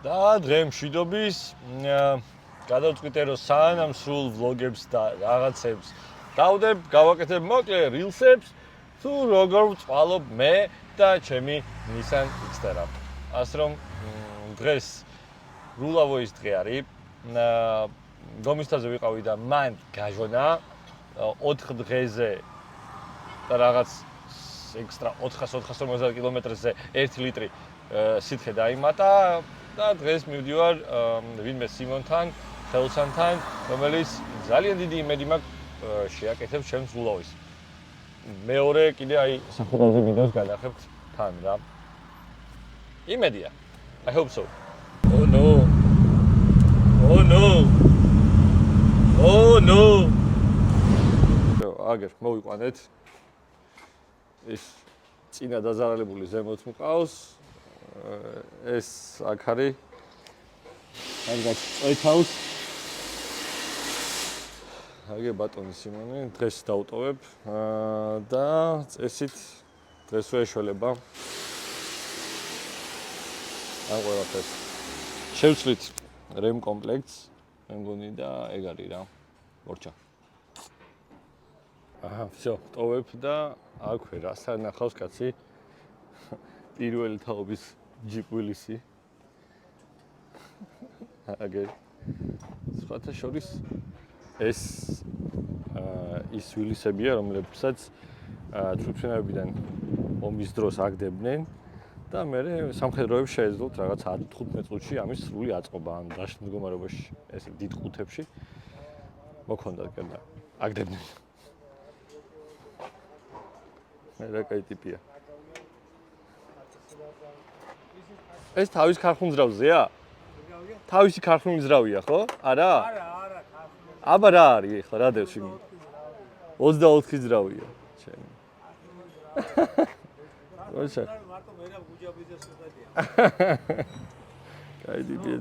და დღე მშვიდობის გადავწყვიტე რომ სანამ სულ ვლოგებს და რაღაცებს დავდებ, გავაკეთებ მოკლე rilsებს თუ როგორ ვწვალობ მე და ჩემი Nissan Xterra. ასე რომ დღეს რულავოის დღე არის. გომისთაზე ვიყავი და მან გაჟონა 4 დღეზე და რაღაც ექსტრა 450 კილომეტრზე 1 ლიტრი სითხე დაიმატა და დღეს მივდივარ ვინმე სიმონთან, ხელსანთან, რომელიც ძალიან დიდი იმედი მაქვს შეაკეთებს ჩემს რულავოს. მეორე კიდე აი სახელმწიფო ვიდეოს გადახებთ თან რა. იმედია. I hope so. Oh no. Oh no. Oh no. აგერ მოვიყვანეთ. ეს წინა დაზარალებული ზემოთ მყავს. ეს აქ არის. კარგად წოითავს. აგე ბატონი სიმონი, დღეს დავტოვებ და წესით დღეს ვეშველება. ამ ყველაფერს შევცვლით რემ კომპლექტს, მე მგონი და ეგ არის რა. მორჩა. всё, ტოვებ და აქვე რასთან ნახავს კაცი. პირველი თაობის ჯიპ-ვილისი. აგე სხვათა შორის ეს ის ვილისებია, რომლებსაც თვითმფრინავებიდან ომის დროს აგდებდნენ და მე სამხედროებს შეეძლოთ რაღაც 10-15 წუთში ამის სრული აწყობა ან დაშლის მდგომარეობაში, ესე დიდ ყუთებში მოქონდათ კედა აგდებდნენ. მე რა კაი ტიპია. ეს თავის ქარხუნძრავზეა? თავისი ქარხუნძრავია, ხო? არა? არა, აბა რა არის ახლა რა დევს იმ 24 ძრავია ჩემი. როცა მარტო მე რა გუჯაბიძეს უყედია. კაი ტიპია.